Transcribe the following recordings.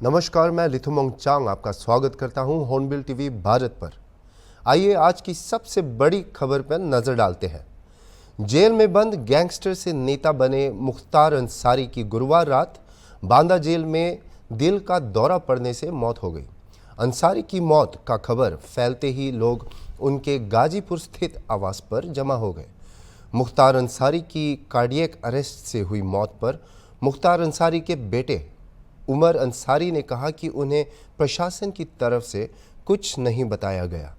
नमस्कार, मैं लिथुमोंग चांग आपका स्वागत करता हूं हॉर्नबिल टीवी भारत पर। आइए आज की सबसे बड़ी खबर पर नजर डालते हैं। जेल में बंद गैंगस्टर से नेता बने मुख्तार अंसारी की गुरुवार रात बांदा जेल में दिल का दौरा पड़ने से मौत हो गई। अंसारी की मौत का खबर फैलते ही लोग उनके गाजीपुर स्थित आवास पर जमा हो गए। मुख्तार अंसारी की कार्डियक अरेस्ट से हुई मौत पर मुख्तार अंसारी के बेटे उमर अंसारी ने कहा कि उन्हें प्रशासन की तरफ से कुछ नहीं बताया गया।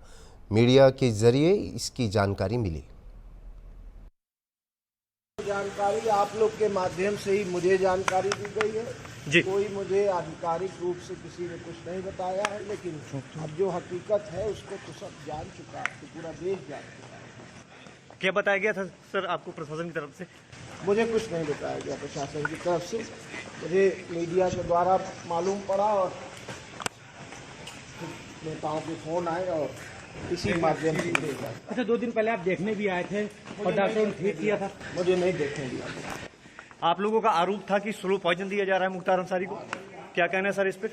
मीडिया के जरिए इसकी जानकारी मिली। जानकारी आप लोग के माध्यम से ही मुझे जानकारी दी गई है जी। कोई मुझे आधिकारिक रूप से किसी ने कुछ नहीं बताया है, लेकिन अब जो हकीकत है उसको तो सब जान चुका है, तो पूरा देश जान चुका है। क्या बताया गया था सर आपको प्रशासन की तरफ से? मुझे कुछ नहीं बताया गया प्रशासन की तरफ से, मुझे मीडिया के द्वारा मालूम पड़ा और नेताओं के फोन आए और इसी माध्यम से देखा। अच्छा, 2 दिन पहले आप देखने भी आए थे और डॉक्टर ने ठीक किया था। मुझे नहीं देखने दिया। आप लोगों का आरोप था कि स्लो पॉइजन दिया जा रहा है मुख्तार अंसारी को, क्या कहना है सर इस पर?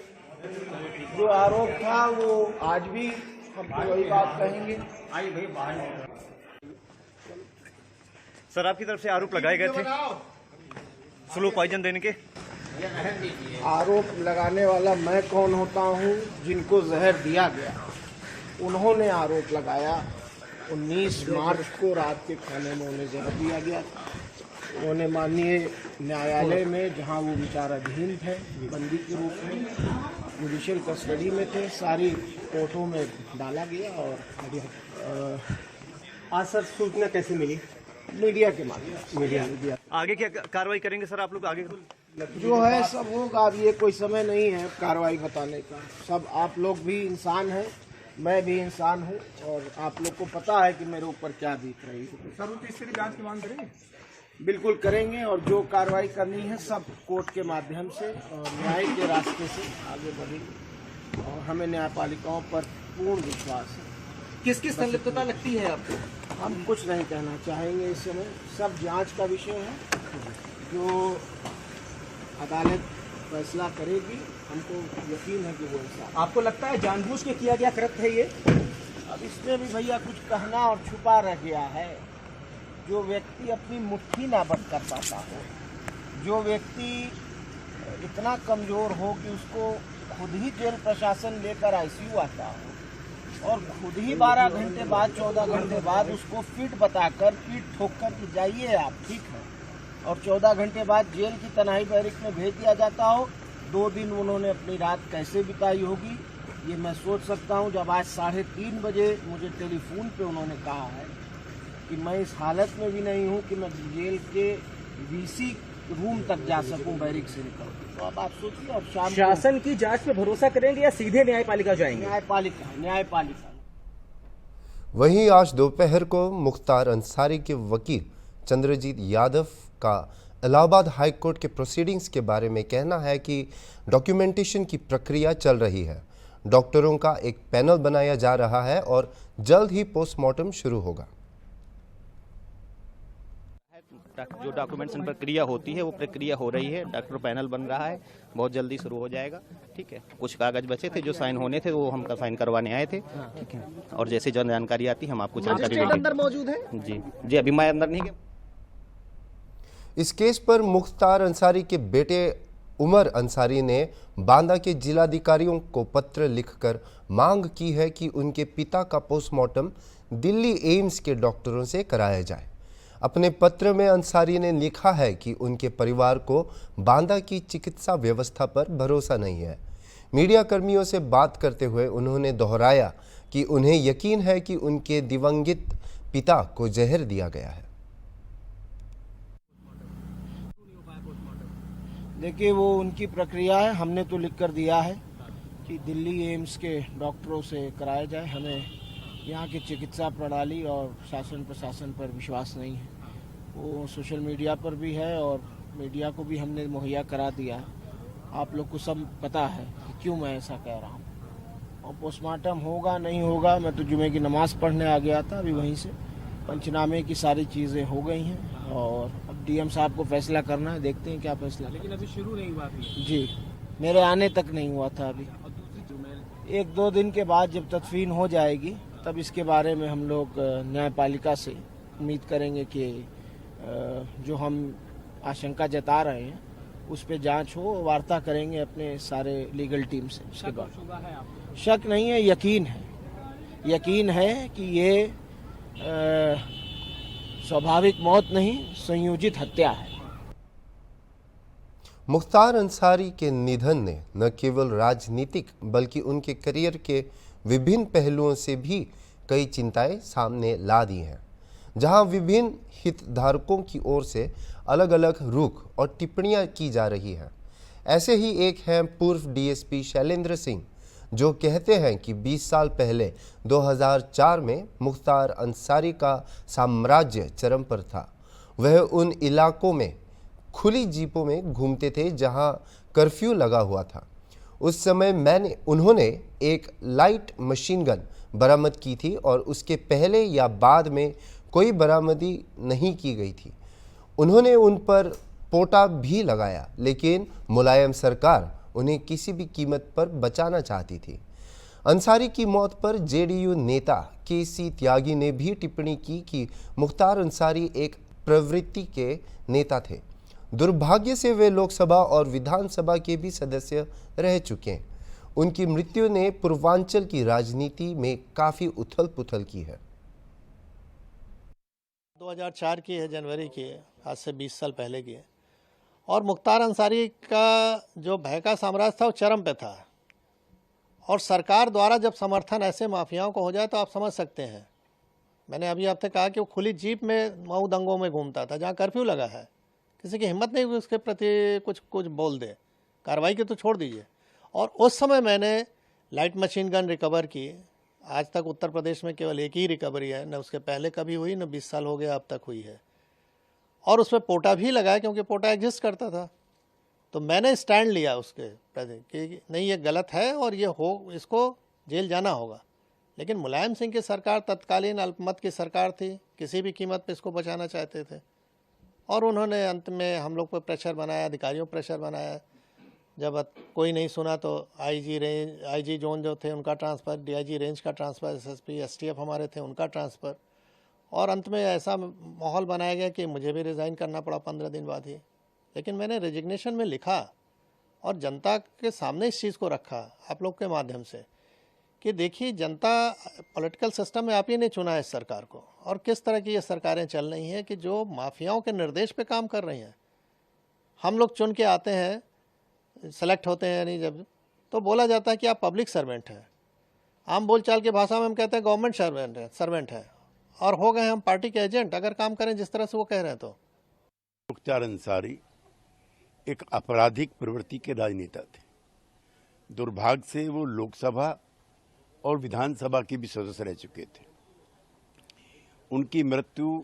जो आरोप था वो आज भी हम वही बात कहेंगे। सर आपकी तरफ से आरोप लगाए गए थे स्लो पॉइजन देने के? आरोप लगाने वाला मैं कौन होता हूँ? जिनको जहर दिया गया उन्होंने आरोप लगाया। 19 मार्च को रात के खाने में उन्हें जहर दिया गया। उन्हें माननीय न्यायालय में, जहाँ वो विचाराधीन थे बंदी के रूप में, जुडिशियल कस्टडी में थे, सारी कोर्टों में डाला गया। और आज सर सूचना कैसे मिली? मीडिया के माध्यम। मीडिया आगे क्या कार्रवाई करेंगे सर आप लोग? आगे जो है सब होगा। अब ये कोई समय नहीं है कार्रवाई बताने का। सब आप लोग भी इंसान हैं, मैं भी इंसान हूँ, और आप लोग को पता है कि मेरे ऊपर क्या बीत रही है। सर तीसरी जांच की मांग करेंगे? बिल्कुल करेंगे, और जो कार्रवाई करनी है सब कोर्ट के माध्यम से और न्याय के रास्ते से आगे बढ़ेगी, और हमें न्यायपालिकाओं पर पूर्ण विश्वास है। किसकी संलिप्तता लगती है आपको? हम कुछ नहीं कहना चाहेंगे इस समय, सब जांच का विषय है। जो अदालत फैसला करेगी, हमको यकीन है कि वो इंसाफ। आपको लगता है जानबूझ के किया गया कृत्य है ये? अब इसमें भी भैया कुछ कहना और छुपा रह गया है। जो व्यक्ति अपनी मुट्ठी ना बंद कर पाता हो, जो व्यक्ति इतना कमजोर हो कि उसको खुद ही जेल प्रशासन लेकर आईसीयू आता हो, और खुद ही 12 घंटे बाद 14 घंटे बाद उसको फिट बताकर, पीठ ठोक कर कि जाइए आप ठीक है, और 14 घंटे बाद जेल की तनाई बैरिक में भेज दिया जाता हो। 2 दिन उन्होंने अपनी रात कैसे बिताई होगी ये मैं सोच सकता हूँ। जब आज 3:30 बजे मुझे टेलीफोन पे उन्होंने कहा है कि मैं इस हालत में भी नहीं हूँ कि मैं जेल के वीसी रूम तक जा सकूं बैरिक से निकल, तो अब आप सोचिए। और शासन की जांच पे भरोसा करेंगे या सीधे न्यायपालिका जाएंगे? न्यायपालिका। वहीं आज दोपहर को मुख्तार अंसारी के वकील चंद्रजीत यादव का इलाहाबाद हाई कोर्ट के प्रोसीडिंग्स के बारे में कहना है कि डॉक्यूमेंटेशन की प्रक्रिया चल रही है। डॉक्टरों का एक पैनल बनाया जा रहा है और जल्द ही पोस्टमार्टम शुरू होगा। जो डॉक्यूमेंटेशन प्रक्रिया होती है वो प्रक्रिया हो रही है, डॉक्टर पैनल बन रहा है, बहुत जल्दी शुरू हो जाएगा। ठीक है, कुछ कागज बचे थे जो साइन होने थे, वो हम साइन करवाने आए थे। ठीक है, और जैसे जन जानकारी आती हम आपको जानकारी देंगे। अंदर मौजूद है? जी अभी मैं अंदर नहीं गया। इस केस पर मुख्तार अंसारी के बेटे उमर अंसारी ने बांदा के जिलाधिकारियों को पत्र लिखकर मांग की है कि उनके पिता का पोस्टमार्टम दिल्ली एम्स के डॉक्टरों से कराया जाए। अपने पत्र में अंसारी ने लिखा है कि उनके परिवार को बांदा की चिकित्सा व्यवस्था पर भरोसा नहीं है। मीडिया कर्मियों से बात करते हुए उन्होंने दोहराया कि उन्हें यकीन है कि उनके दिवंगत पिता को जहर दिया गया है। देखिए, वो उनकी प्रक्रिया है। हमने तो लिख कर दिया है कि दिल्ली एम्स के डॉक्टरों से कराया जाए। हमें यहाँ की चिकित्सा प्रणाली और शासन प्रशासन पर विश्वास नहीं है। वो सोशल मीडिया पर भी है और मीडिया को भी हमने मुहैया करा दिया। आप लोग को सब पता है कि क्यों मैं ऐसा कह रहा हूँ। और पोस्टमार्टम होगा नहीं होगा, मैं तो जुमे की नमाज पढ़ने आ गया था, अभी वहीं से पंचनामे की सारी चीज़ें हो गई हैं और अब डीएम साहब को फैसला करना है, देखते हैं क्या फैसला। लेकिन अभी शुरू नहीं हुआ जी। मेरे आने तक नहीं हुआ था अभी। 1-2 दिन के बाद जब तदफीन हो जाएगी तब इसके बारे में हम लोग न्यायपालिका से उम्मीद करेंगे कि जो हम आशंका जता रहे हैं उस पे जांच हो, वार्ता करेंगे अपने सारे लीगल टीम से। उसके बाद शक नहीं है, यकीन है कि ये स्वाभाविक मौत नहीं, संयोजित हत्या है। मुख्तार अंसारी के निधन ने न केवल राजनीतिक बल्कि उनके करियर के विभिन्न पहलुओं से भी कई चिंताएं सामने ला दी हैं, जहां विभिन्न हितधारकों की ओर से अलग अलग रुख और टिप्पणियां की जा रही हैं। ऐसे ही एक हैं पूर्व डीएसपी शैलेंद्र सिंह, जो कहते हैं कि 20 साल पहले 2004 में मुख्तार अंसारी का साम्राज्य चरम पर था। वह उन इलाकों में खुली जीपों में घूमते थे जहां कर्फ्यू लगा हुआ था। उस समय उन्होंने एक लाइट मशीन गन बरामद की थी और उसके पहले या बाद में कोई बरामदी नहीं की गई थी। उन्होंने उन पर पोटा भी लगाया, लेकिन मुलायम सरकार उन्हें किसी भी कीमत पर बचाना चाहती थी। अंसारी की मौत पर जेडीयू नेता केसी त्यागी ने भी टिप्पणी की कि मुख्तार अंसारी एक प्रवृत्ति के नेता थे। दुर्भाग्य से वे लोकसभा और विधानसभा के भी सदस्य रह चुके हैं। उनकी मृत्यु ने पूर्वांचल की राजनीति में काफी उथल पुथल की है। 2004 की है, जनवरी की है, आज से 20 साल पहले की है। और मुख्तार अंसारी का जो भय का साम्राज्य था वो चरम पे था, और सरकार द्वारा जब समर्थन ऐसे माफियाओं को हो जाए तो आप समझ सकते हैं। मैंने अभी आपसे कहा कि वो खुली जीप में मऊ दंगों में घूमता था जहाँ कर्फ्यू लगा है। किसी की हिम्मत नहीं हुई उसके प्रति कुछ बोल दे, कार्रवाई की तो छोड़ दीजिए। और उस समय मैंने लाइट मशीन गन रिकवर की। आज तक उत्तर प्रदेश में केवल एक ही रिकवरी है, न उसके पहले कभी हुई, न 20 साल हो गया अब तक हुई है। और उसमें पोटा भी लगाया क्योंकि पोटा एग्जिस्ट करता था। तो मैंने स्टैंड लिया उसके प्रति कि नहीं, ये गलत है और इसको जेल जाना होगा। लेकिन मुलायम सिंह की सरकार तत्कालीन अल्पमत की सरकार थी, किसी भी कीमत पे इसको बचाना चाहते थे। और उन्होंने अंत में हम लोग पर प्रेशर बनाया, अधिकारियों पर प्रेशर बनाया। जब कोई नहीं सुना तो आईजी जोन जो थे उनका ट्रांसफ़र, डीआईजी रेंज का ट्रांसफ़र, एसएसपी एसटीएफ हमारे थे उनका ट्रांसफ़र। और अंत में ऐसा माहौल बनाया गया कि मुझे भी रिज़ाइन करना पड़ा 15 दिन बाद ही। लेकिन मैंने रेजिग्नेशन में लिखा और जनता के सामने इस चीज़ को रखा आप लोग के माध्यम से कि देखिए, जनता पॉलिटिकल सिस्टम में आप ही ने चुना है इस सरकार को, और किस तरह की ये सरकारें चल रही हैं कि जो माफियाओं के निर्देश पे काम कर रही हैं। हम लोग चुन के आते हैं, सेलेक्ट होते हैं, यानी जब तो बोला जाता है कि आप पब्लिक सर्वेंट हैं। आम बोलचाल की भाषा में हम कहते हैं गवर्नमेंट सर्वेंट है, और हो गए हम पार्टी के एजेंट अगर काम करें जिस तरह से वो कह रहे हैं। तो मुख्तार अंसारी एक आपराधिक प्रवृत्ति के राजनेता थे। दुर्भाग्य से वो लोकसभा और विधानसभा के भी सदस्य रह चुके थे। उनकी मृत्यु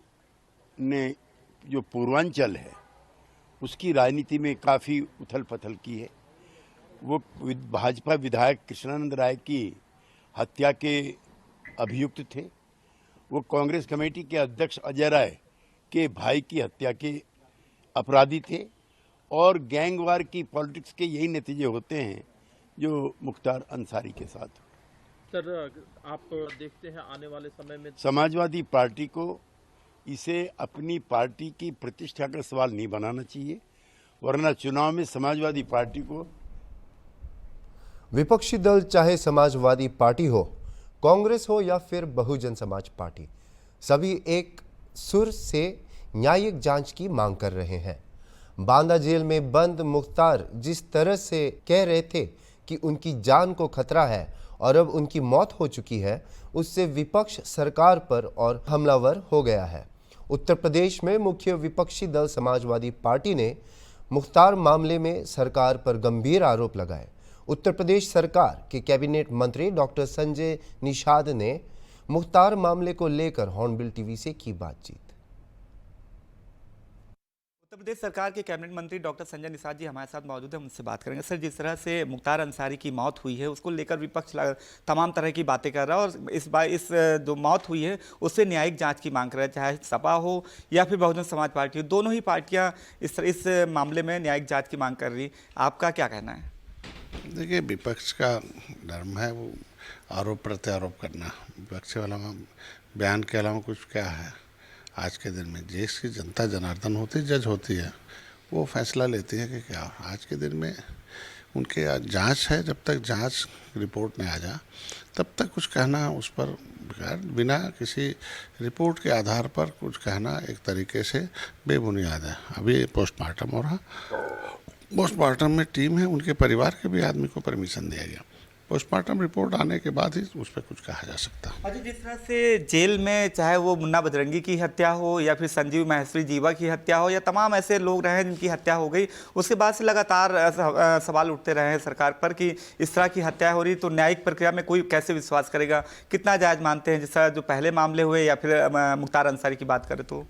ने जो पूर्वांचल है उसकी राजनीति में काफ़ी उथल पथल की है। वो भाजपा विधायक कृष्णानंद राय की हत्या के अभियुक्त थे। वो कांग्रेस कमेटी के अध्यक्ष अजय राय के भाई की हत्या के अपराधी थे। और गैंगवार की पॉलिटिक्स के यही नतीजे होते हैं जो मुख्तार अंसारी के साथ। सर, आप देखते हैं आने वाले समय में समाजवादी पार्टी को इसे अपनी पार्टी की प्रतिष्ठा का सवाल नहीं बनाना चाहिए, वरना चुनाव में समाजवादी पार्टी को, विपक्षी दल चाहे समाजवादी पार्टी हो, कांग्रेस हो या फिर बहुजन समाज पार्टी, सभी एक सुर से न्यायिक जांच की मांग कर रहे हैं। बांदा जेल में बंद मुख्तार जिस तरह से कह रहे थे कि उनकी जान को खतरा है और अब उनकी मौत हो चुकी है, उससे विपक्ष सरकार पर और हमलावर हो गया है। उत्तर प्रदेश में मुख्य विपक्षी दल समाजवादी पार्टी ने मुख्तार मामले में सरकार पर गंभीर आरोप लगाए। उत्तर प्रदेश सरकार के कैबिनेट मंत्री डॉक्टर संजय निषाद ने मुख्तार मामले को लेकर हॉर्नबिल टीवी से की बातचीत। उत्तर प्रदेश सरकार के कैबिनेट मंत्री डॉक्टर संजय निषाद जी हमारे साथ मौजूद हैं, उनसे बात करेंगे। सर, जिस तरह से मुख्तार अंसारी की मौत हुई है उसको लेकर विपक्ष तमाम तरह की बातें कर रहा है, और इस जो मौत हुई है उससे न्यायिक जांच की मांग कर रहा है, चाहे सपा हो या फिर बहुजन समाज पार्टी हो। दोनों ही पार्टियां इस मामले में न्यायिक जांच की मांग कर रही। आपका क्या कहना है? देखिए, विपक्ष का धर्म है वो आरोप प्रत्यारोप करना। विपक्ष वाला बयान के अलावा कुछ क्या है। आज के दिन में देश की जनता जनार्दन होती जज होती है, वो फैसला लेती है कि क्या। आज के दिन में उनके जांच है, जब तक जांच रिपोर्ट नहीं आ जा तब तक कुछ कहना उस पर बिना किसी रिपोर्ट के आधार पर कुछ कहना एक तरीके से बेबुनियाद है। अभी पोस्टमार्टम हो रहा, पोस्टमार्टम में टीम है, उनके परिवार के भी आदमी को परमिशन दिया गया। पोस्टमार्टम रिपोर्ट आने के बाद ही उस पर कुछ कहा जा सकता है। अच्छा, जिस तरह से जेल में चाहे वो मुन्ना बजरंगी की हत्या हो या फिर संजीव माहेश्वरी जीवा की हत्या हो या तमाम ऐसे लोग रहे जिनकी हत्या हो गई, उसके बाद से लगातार सवाल उठते रहे हैं सरकार पर कि इस तरह की हत्या हो रही तो न्यायिक प्रक्रिया में कोई कैसे विश्वास करेगा। कितना जायज मानते हैं जिस तरह जो पहले मामले हुए या फिर मुख्तार अंसारी की बात करें तो?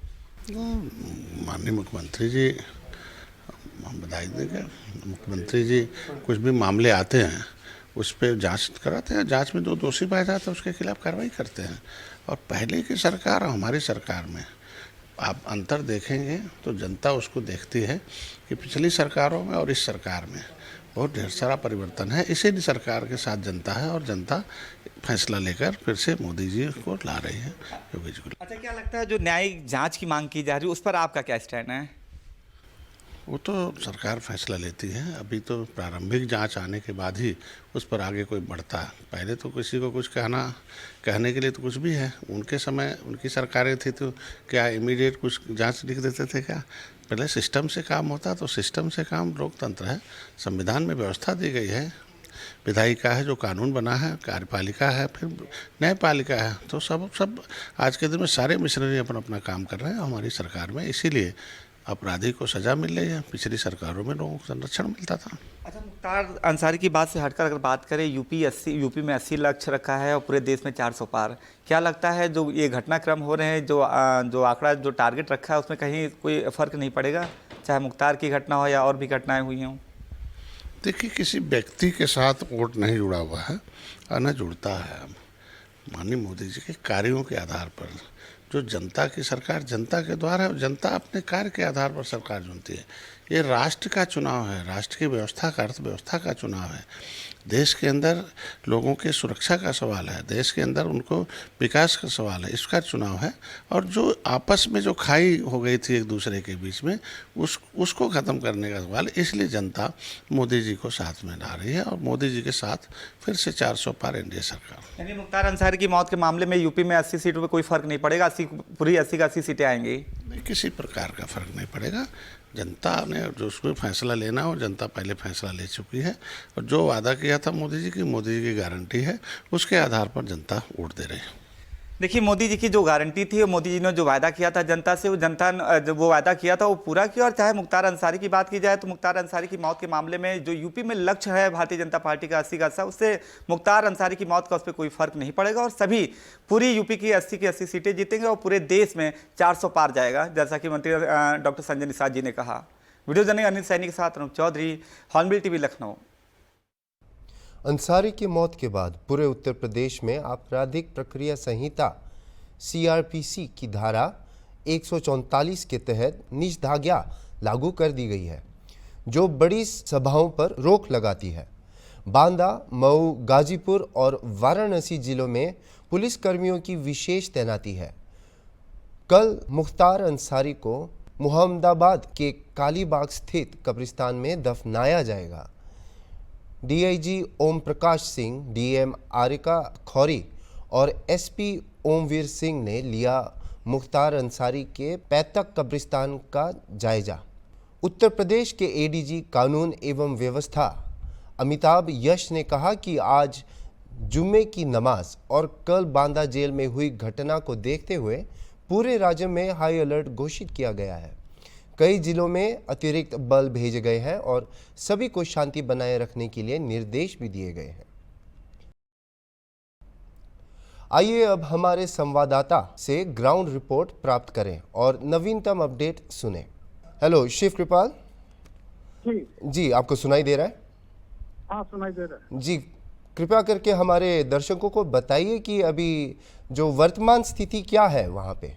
माननीय मुख्यमंत्री जी, हम बधाई देंगे। मुख्यमंत्री जी कुछ भी मामले आते हैं उस पर जांच कराते हैं, जांच में जो दोषी पाया जाता है उसके खिलाफ कार्रवाई करते हैं। और पहले की सरकार और हमारी सरकार में आप अंतर देखेंगे तो जनता उसको देखती है कि पिछली सरकारों में और इस सरकार में बहुत ढेर सारा परिवर्तन है। इसी सरकार के साथ जनता है और जनता फैसला लेकर फिर से मोदी जी को ला रही है, योगी जी को। अच्छा, क्या लगता है जो न्यायिक जाँच की मांग की जा रही है उस पर आपका क्या स्टैंड है? वो तो सरकार फैसला लेती है। अभी तो प्रारंभिक जांच आने के बाद ही उस पर आगे कोई बढ़ता है। पहले तो किसी को कुछ कहने के लिए तो कुछ भी है। उनके समय उनकी सरकारें थी तो क्या इमीडिएट कुछ जांच लिख देते थे क्या? पहले सिस्टम से काम होता, तो सिस्टम से काम लोकतंत्र है। संविधान में व्यवस्था दी गई है, विधायिका है जो कानून बना है, कार्यपालिका है, फिर न्यायपालिका है। तो सब आज के दिन में सारे मिशनरी अपना काम कर रहे हैं हमारी सरकार में। इसीलिए अपराधी को सजा मिल रही है। पिछली सरकारों में लोगों को संरक्षण मिलता था। अच्छा, मुख्तार अंसारी की बात से हटकर अगर बात करें, यूपी में 80 लक्ष्य रखा है और पूरे देश में 400 पार। क्या लगता है जो ये घटनाक्रम हो रहे हैं, जो आंकड़ा जो टारगेट रखा है उसमें कहीं कोई फर्क नहीं पड़ेगा, चाहे मुख्तार की घटना हो या और भी घटनाएं हुई हों? देखिए, किसी व्यक्ति के साथ वोट नहीं जुड़ा हुआ है और न जुड़ता है। माननीय मोदी जी के कार्यों के आधार पर जो जनता की सरकार जनता के द्वारा है, जनता अपने कार्य के आधार पर सरकार चुनती है। ये राष्ट्र का चुनाव है, राष्ट्र की व्यवस्था का, अर्थव्यवस्था का चुनाव है। देश के अंदर लोगों की सुरक्षा का सवाल है, देश के अंदर उनको विकास का सवाल है, इसका चुनाव है। और जो आपस में जो खाई हो गई थी एक दूसरे के बीच में, उसको ख़त्म करने का सवाल है। इसलिए जनता मोदी जी को साथ में ला रही है और मोदी जी के साथ फिर से 400 पार एनडीए सरकार। यानी मुख्तार अंसारी की मौत के मामले में यूपी में 80 सीटों पर कोई फर्क नहीं पड़ेगा, पूरी 80 का 80 सीटें आएंगी? नहीं, किसी प्रकार का फर्क नहीं पड़ेगा। जनता ने जो उसको फैसला लेना हो, जनता पहले फैसला ले चुकी है और जो वादा किया था मोदी जी की गारंटी है, उसके आधार पर जनता वोट दे रही है। देखिए, मोदी जी की जो गारंटी थी और मोदी जी ने जो वादा किया था जनता से, वो जनता जब वो वादा किया था वो पूरा किया। और चाहे मुख्तार अंसारी की बात की जाए तो मुख्तार अंसारी की मौत के मामले में जो यूपी में लक्ष्य है भारतीय जनता पार्टी का 80 का 80, उससे मुख्तार अंसारी की मौत का उस पर कोई फर्क नहीं पड़ेगा और सभी पूरी यूपी की 80 की 80 सीटें जीतेंगे और पूरे देश में 400 पार जाएगा, जैसा कि मंत्री डॉक्टर संजय निषाद जी ने कहा। वीडियो जर्नलिस्ट अनिल सैनी के साथ अनुप चौधरी, हॉर्नबिल टीवी, लखनऊ। अंसारी की मौत के बाद पूरे उत्तर प्रदेश में आपराधिक प्रक्रिया संहिता सीआरपीसी की धारा 144 के तहत निषेधाज्ञा लागू कर दी गई है, जो बड़ी सभाओं पर रोक लगाती है। बांदा, मऊ, गाजीपुर और वाराणसी जिलों में पुलिस कर्मियों की विशेष तैनाती है। कल मुख्तार अंसारी को मुहम्मदाबाद के कालीबाग स्थित कब्रिस्तान में दफनाया जाएगा। डीआईजी ओम प्रकाश सिंह, डीएम आरिका खौरी और एसपी ओमवीर सिंह ने लिया मुख्तार अंसारी के पैतृक कब्रिस्तान का जायजा। उत्तर प्रदेश के एडीजी कानून एवं व्यवस्था अमिताभ यश ने कहा कि आज जुम्मे की नमाज और कल बांदा जेल में हुई घटना को देखते हुए पूरे राज्य में हाई अलर्ट घोषित किया गया है। कई जिलों में अतिरिक्त बल भेजे गए हैं और सभी को शांति बनाए रखने के लिए निर्देश भी दिए गए हैं। आइए अब हमारे संवाददाता से ग्राउंड रिपोर्ट प्राप्त करें और नवीनतम अपडेट सुने। हेलो शिव कृपाल जी, आपको सुनाई दे रहा है? हाँ, सुनाई दे रहा है जी। कृपया करके हमारे दर्शकों को बताइए कि अभी जो वर्तमान स्थिति क्या है वहां पे।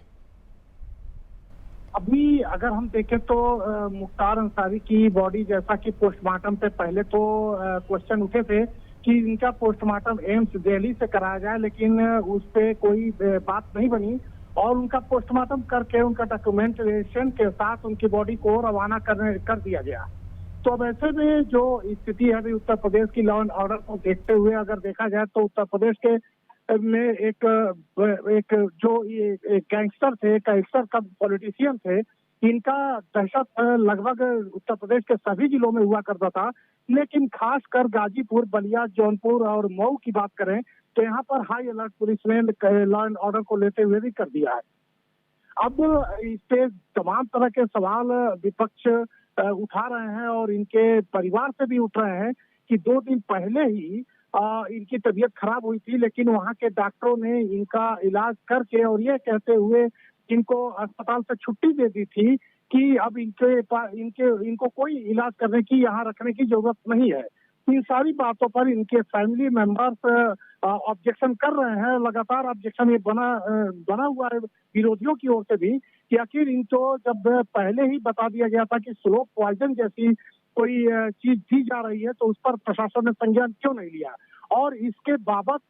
अभी अगर हम देखें तो मुख्तार अंसारी की बॉडी, जैसा कि पोस्टमार्टम पे पहले तो क्वेश्चन उठे थे कि इनका पोस्टमार्टम एम्स दिल्ली से कराया जाए, लेकिन उस पे कोई बात नहीं बनी और उनका पोस्टमार्टम करके उनका डॉक्यूमेंटेशन के साथ उनकी बॉडी को रवाना कर दिया गया। तो अब ऐसे में जो स्थिति है अभी उत्तर प्रदेश की लॉ एंड ऑर्डर को देखते हुए अगर देखा जाए तो उत्तर प्रदेश के में एक जो ये गैंगस्टर थे, गैंगस्टर का पॉलिटिशियन थे, इनका दहशत लगभग उत्तर प्रदेश के सभी जिलों में हुआ करता था, लेकिन खासकर गाजीपुर, बलिया, जौनपुर और मऊ की बात करें तो यहाँ पर हाई अलर्ट पुलिस ने लॉ एंड ऑर्डर को लेते हुए भी कर दिया है। अब इस पे तमाम तरह के सवाल विपक्ष उठा रहे हैं और इनके परिवार से भी उठ रहे हैं कि 2 दिन पहले ही इनकी तबीयत खराब हुई थी, लेकिन वहां के डॉक्टरों ने इनका इलाज करके और ये कहते हुए इनको अस्पताल से छुट्टी दे दी थी कि अब इनको कोई इलाज करने की, यहाँ रखने की जरूरत नहीं है। इन सारी बातों पर इनके फैमिली मेंबर्स ऑब्जेक्शन कर रहे हैं, लगातार ऑब्जेक्शन ये बना हुआ है विरोधियों की ओर से भी कि आखिर इनको जब पहले ही बता दिया गया था कि स्लो पॉइजन जैसी कोई चीज दी जा रही है तो उस पर प्रशासन ने संज्ञान क्यों नहीं लिया। और इसके बाबत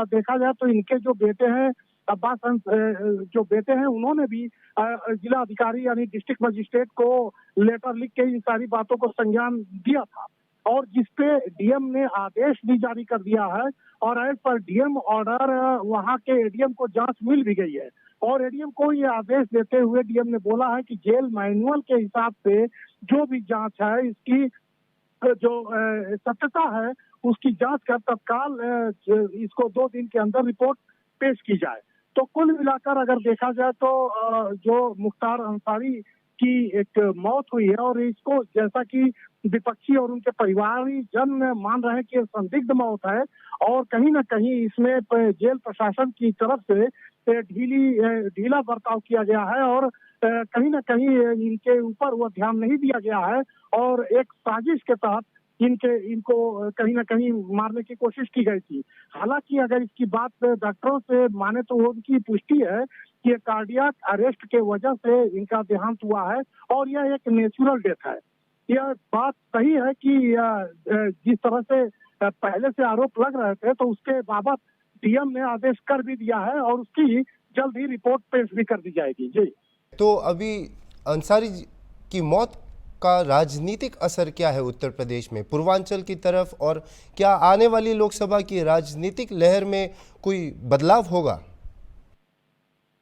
देखा जाए तो इनके जो बेटे हैं अब्बास जो बेटे हैं उन्होंने भी जिला अधिकारी यानी डिस्ट्रिक्ट मजिस्ट्रेट को लेटर लिख के इन सारी बातों को संज्ञान दिया था और जिसपे डीएम ने आदेश भी जारी कर दिया है और एज पर डीएम ऑर्डर वहां के एडीएम को जांच मिल भी गई है और एडीएम को ये आदेश देते हुए डीएम ने बोला है कि जेल मैनुअल के हिसाब से जो भी जांच है, इसकी जो सत्यता है उसकी जांच कर तत्काल इसको 2 दिन के अंदर रिपोर्ट पेश की जाए। तो कुल मिलाकर अगर देखा जाए तो जो मुख्तार अंसारी की एक मौत हुई है और इसको जैसा कि विपक्षी और उनके परिवारी जन मान रहे हैं कि संदिग्ध मौत है और कहीं ना कहीं इसमें जेल प्रशासन की तरफ से ढीला बर्ताव किया गया है और कहीं ना कहीं इनके ऊपर वो ध्यान नहीं दिया गया है और एक साजिश के तहत इनको कहीं ना कहीं मारने की कोशिश की गई थी। हालांकि अगर इसकी बात डॉक्टरों से माने तो उनकी पुष्टि है कि ये कार्डियक अरेस्ट के वजह से इनका देहांत हुआ है और यह एक नेचुरल डेथ है। यह बात सही है कि जिस तरह से पहले से आरोप लग रहे थे तो उसके बाबत डीएम ने आदेश कर भी दिया है और उसकी जल्द ही रिपोर्ट पेश भी कर दी जाएगी। जी, तो अभी अंसारी की मौत का राजनीतिक असर क्या है उत्तर प्रदेश में, पूर्वांचल की तरफ, और क्या आने वाली लोकसभा की राजनीतिक लहर में कोई बदलाव होगा?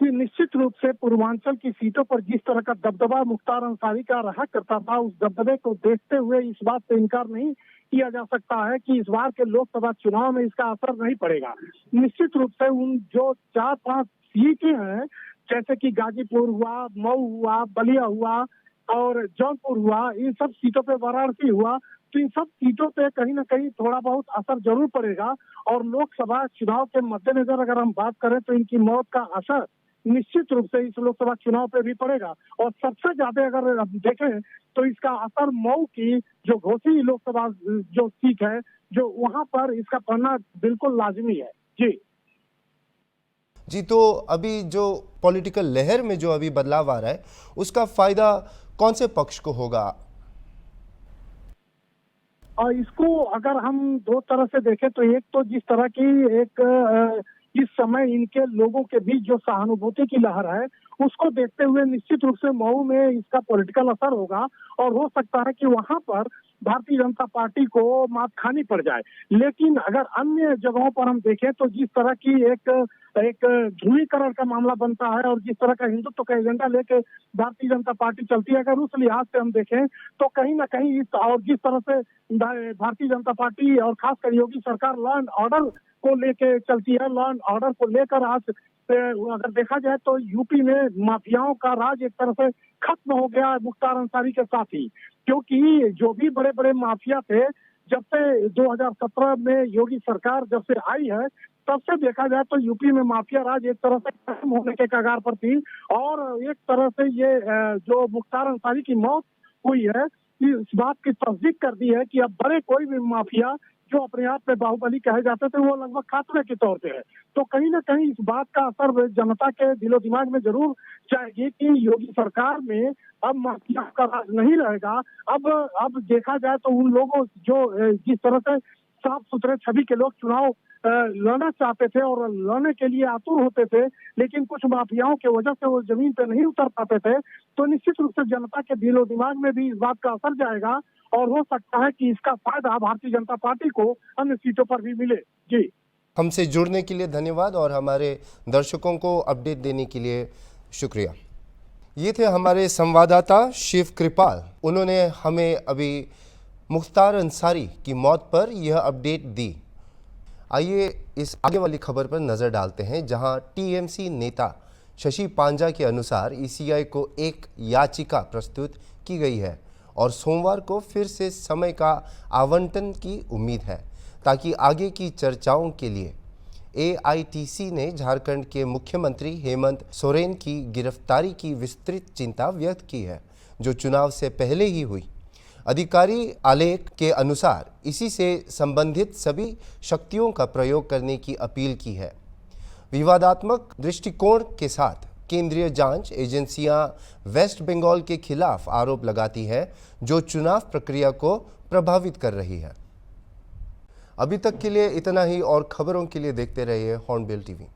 निश्चित रूप से पूर्वांचल की सीटों पर जिस तरह का दबदबा मुख्तार अंसारी का रहा करता था, उस दबदबे को देखते हुए इस बात से इनकार नहीं किया जा सकता है कि इस बार के लोकसभा चुनाव में इसका असर नहीं पड़ेगा। निश्चित रूप से उन जो 4-5 सीटें हैं, जैसे कि गाजीपुर हुआ, मऊ हुआ, बलिया हुआ और जौनपुर हुआ, इन सब सीटों पे वाराणसी हुआ, तो इन सब सीटों पे कहीं ना कहीं थोड़ा बहुत असर जरूर पड़ेगा और लोकसभा चुनाव के मद्देनजर अगर हम बात करें तो इनकी मौत का असर निश्चित रूप से इस लोकसभा चुनाव पे भी पड़ेगा और सबसे ज्यादा अगर हम देखें तो इसका असर मऊ की जो घोसी लोकसभा जो सीट है, जो वहां पर इसका पड़ना बिल्कुल लाजिमी है। जी, तो अभी जो पॉलिटिकल लहर में जो अभी बदलाव आ रहा है उसका फायदा कौन से पक्ष को होगा? और इसको अगर हम 2 तरह से देखें तो एक तो जिस तरह की एक इस समय इनके लोगों के बीच जो सहानुभूति की लहर है उसको देखते हुए निश्चित रूप से मऊ में इसका पॉलिटिकल असर होगा और हो सकता है कि वहां पर भारतीय जनता पार्टी को मात खानी पड़ जाए। लेकिन अगर अन्य जगहों पर हम देखें तो जिस तरह की एक ध्रुवीकरण का मामला बनता है और जिस तरह का हिंदुत्व का एजेंडा लेके भारतीय जनता पार्टी चलती है, अगर उस लिहाज से हम देखें तो कहीं ना कहीं इस और जिस तरह से भारतीय जनता पार्टी और खासकर योगी सरकार लॉ एंड ऑर्डर को लेके चलती है, लॉ एंड ऑर्डर को लेकर आज अगर देखा जाए तो यूपी में माफियाओं का राज एक तरह से खत्म हो गया मुख्तार अंसारी के साथ ही, क्योंकि जो भी बड़े बड़े माफिया थे जब से 2017 में योगी सरकार जब से आई है तब से देखा जाए तो यूपी में माफिया राज एक तरह से खत्म होने के कगार पर थी और एक तरह से ये जो मुख्तार अंसारी की मौत हुई है इस बात की तस्दीक कर दी है कि अब बड़े कोई भी माफिया जो अपने आप में बाहुबली कहे जाते थे वो लगभग खात्मे के तौर पे है। तो कहीं ना कहीं इस बात का असर जनता के दिलो दिमाग में जरूर जाएगी कि योगी सरकार में अब माफिया का राज नहीं रहेगा। अब देखा जाए तो उन लोगों जो जिस तरह से साफ सुथरे छवि के लोग चुनाव लड़ना चाहते थे और लड़ने के लिए आतुर होते थे, लेकिन कुछ माफियाओं की वजह से वो जमीन पे नहीं उतर पाते थे, तो निश्चित रूप से जनता के दिलो दिमाग में भी इस बात का असर जाएगा और हो सकता है कि इसका फायदा भारतीय जनता पार्टी को अन्य सीटों पर भी मिले। जी, हमसे जुड़ने के लिए धन्यवाद और हमारे दर्शकों को अपडेट देने के लिए शुक्रिया। ये थे हमारे संवाददाता शिव कृपाल। उन्होंने हमें अभी मुख्तार अंसारी की मौत पर यह अपडेट दी। आइए इस आगे वाली खबर पर नज़र डालते हैं, जहां टीएमसी नेता शशि पांजा के अनुसार ईसीआई को एक याचिका प्रस्तुत की गई है और सोमवार को फिर से समय का आवंटन की उम्मीद है ताकि आगे की चर्चाओं के लिए एआईटीसी ने झारखंड के मुख्यमंत्री हेमंत सोरेन की गिरफ्तारी की विस्तृत चिंता व्यक्त की है, जो चुनाव से पहले ही हुई। अधिकारी आलेख के अनुसार इसी से संबंधित सभी शक्तियों का प्रयोग करने की अपील की है। विवादात्मक दृष्टिकोण के साथ केंद्रीय जांच एजेंसियां वेस्ट बंगाल के खिलाफ आरोप लगाती है, जो चुनाव प्रक्रिया को प्रभावित कर रही है। अभी तक के लिए इतना ही और खबरों के लिए देखते रहिए हॉर्नबिल टीवी।